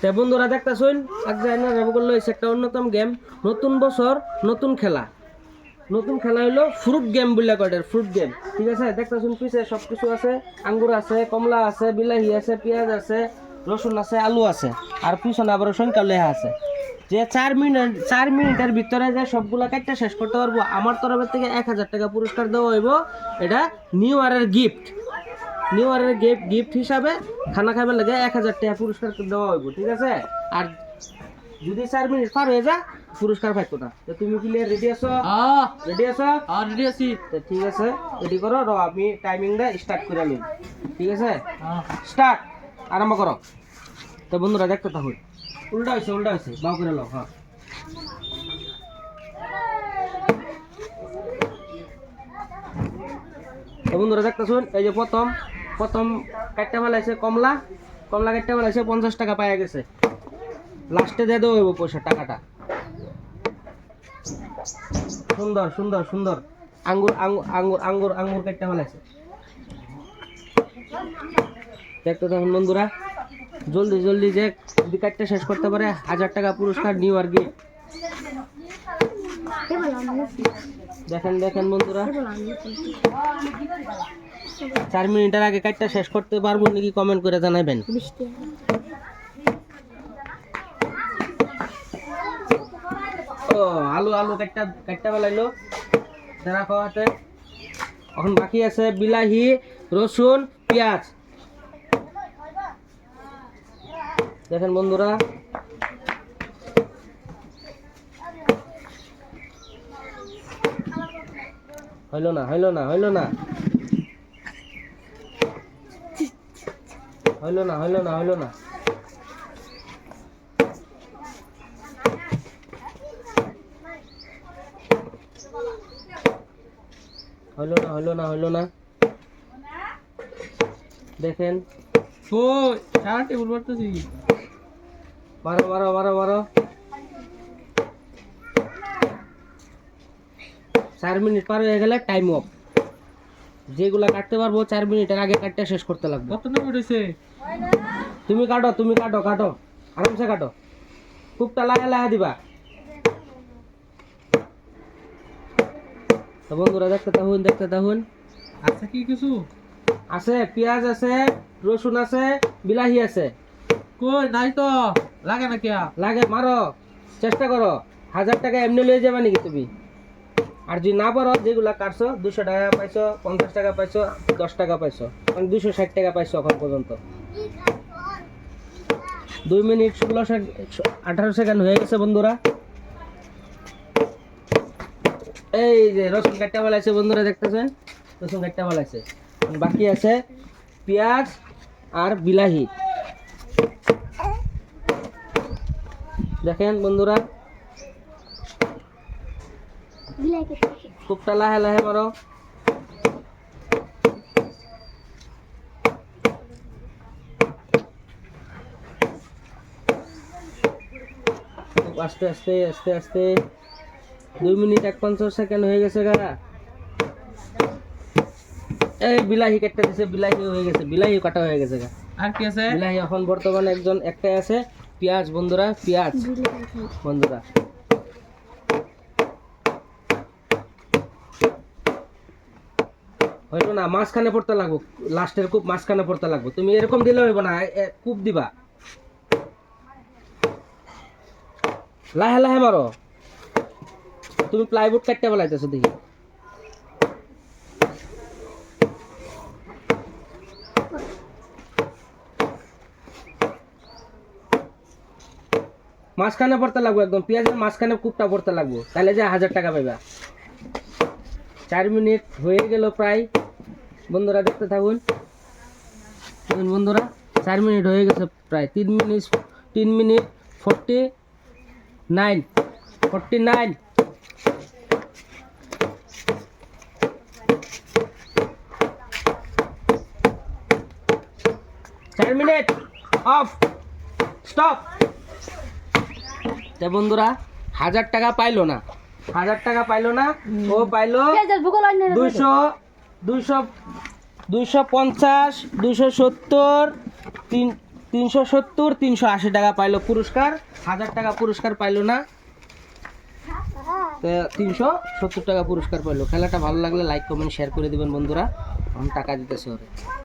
তে বন্ধুরা দেখতেছুন আজকে না যাবো করলো একটা অন্যতম গেম নতুন বছর নতুন খেলা হলো ফ্রুট গেম বলে কয়টার ফ্রুট গেম ঠিক আছে দেখতেছুন পিছে সব কিছু আছে আঙ্গুর আছে কমলা আছে বিলাহি আছে পেঁয়াজ আছে রসুন আছে আলু আছে আর পিছনে আবার সংখ্যা লেখা আছে যে 4 মিনিটের ভিতরে যে সবগুলা কাটটা শেষ করতে পারবো আমার তরফের থেকে 1000 টাকা পুরস্কার দেওয়া হইব এটা নিউ ইয়ারের গিফট হিসাবে খানা খাবার লাগে 1000 টাকা পুরস্কার দেওয়া হইব ঠিক আছে আর যদি 4 মিনিট পার হয়ে যা পুরস্কার পাইতো না তো তুমি কি রেডি আছো রেডি আছি তো ঠিক আছে রেডি করো আমি টাইমিংটা স্টার্ট করে নিই ঠিক আছে স্টার্ট আরম্ভ করো তো বন্ধুরা দেখতে থাকুন উল্টা হয়েছে বাউ করে লো হ্যাঁ তো বন্ধুরা দেখতেছুন এই যে প্রথম কাটতে ফেলাইছে কমলা কাটতে ফেলাইছে 50 টাকা পাওয়া গেছে লাস্টে দিয়ে দেবো পয়সা টাকাটা সুন্দর আঙ্গুর কাটতে ফেলাইছে দেখতে থাকুন বন্ধুরা জলদি যে যদি কাটতে শেষ করতে পারে 1000 টাকা পুরস্কার নিউ আর গিফট দেখেন বন্ধুরা 4 মিনিটের আগে কাটটা শেষ করতে পারবো নাকি কমেন্ট করে জানাবেন ও আলু কাটটা বেলাইলো যারা খাওয়াতে এখন বাকি আছে বিলাহি রসুন পেঁয়াজ দেখেন বন্ধুরা হইল না হইল না হইল না হইল না হইল না হইল না হইল না হইল না হইল না দেখেন ও চার টেবিল মারতেছি মারো মারো মারো মারো 4 মিনিট পার হয়ে গেলে টাইম অফ যেগুলা কাটতে পারবো 4 মিনিটের আগে কাটতে শেষ করতে লাগবে কত টাকা উঠেছে তুমি কাটো আরামসে কাটো খুবটা লাগা দিবা তো বন্ধুরা দেখতে থাকুন আচ্ছা কি কিছু আছে পেঁয়াজ আছে রসুন আছে বিলাহি আছে কই নাই তো লাগে না কিয়া লাগে মারো চেষ্টা করো 1000 টাকা এমনি লয়ে যাবা নাকি তুমি আর যদি না পারো যেগুলা কাটছো 200 টাকা পাইছো 50 টাকা পাইছো 10 টাকা পাইছো মানে 260 টাকা পাইছো এখন পর্যন্ত 2 মিনিট 18 সেকেন্ড হয়ে গেছে বন্ধুরা এই যে রসুন কাটটা বলাইছে বন্ধুরা দেখতেছেন রসুন কাটটা বলাইছে বাকি আছে পেঁয়াজ আর বিলাহি দেখেন বন্ধুরা খুবটা লাহে মারো আস্তে 2 মিনিট 51 সেকেন্ড হয়ে গেছে গা এই বিলাহি কাটতে দিছে বিলাহি হয়ে গেছে বিলাহি কাটা হয়ে গেছে গা আর কি আছে বিলাহি এখন বর্তমানে একটাই আছে পেঁয়াজ বন্ধুরা পেঁয়াজ বন্ধুরা হইলো না মাঝখানে পড়তে লাগবো লাস্টের কূপ মাঝখানে পড়তে লাগবো তুমি এরকম দিলে হইব না কূপ দিবা লাহে মারো তুমি প্লাইউড কাটতে বলাইতেছো দেখি মাঝখানে পড়তে লাগবো একদম পেঁয়াজের মাঝখানে কূপটা পড়তে লাগবো তাহলে যে 1000 টাকা পাইবা 4 মিনিট হয়ে গেল প্রায় বন্ধুরা দেখতে থাকুন বন্ধুরা 4 মিনিট হয়ে গেছে প্রায় 3 মিনিট 49 4 মিনিট অফ স্টপ তে বন্ধুরা 1000 টাকা পাইলো না ও পাইলো 250 270 370 380 টাকা পাইলো পুরস্কার, 1000 টাকা পুরস্কার পাইলো না, 370 টাকা পুরস্কার পাইলো। খেলাটা ভালো লাগলে লাইক কমেন্ট শেয়ার করে দিবেন বন্ধুরা। আমি টাকা দিতেছি ওরে।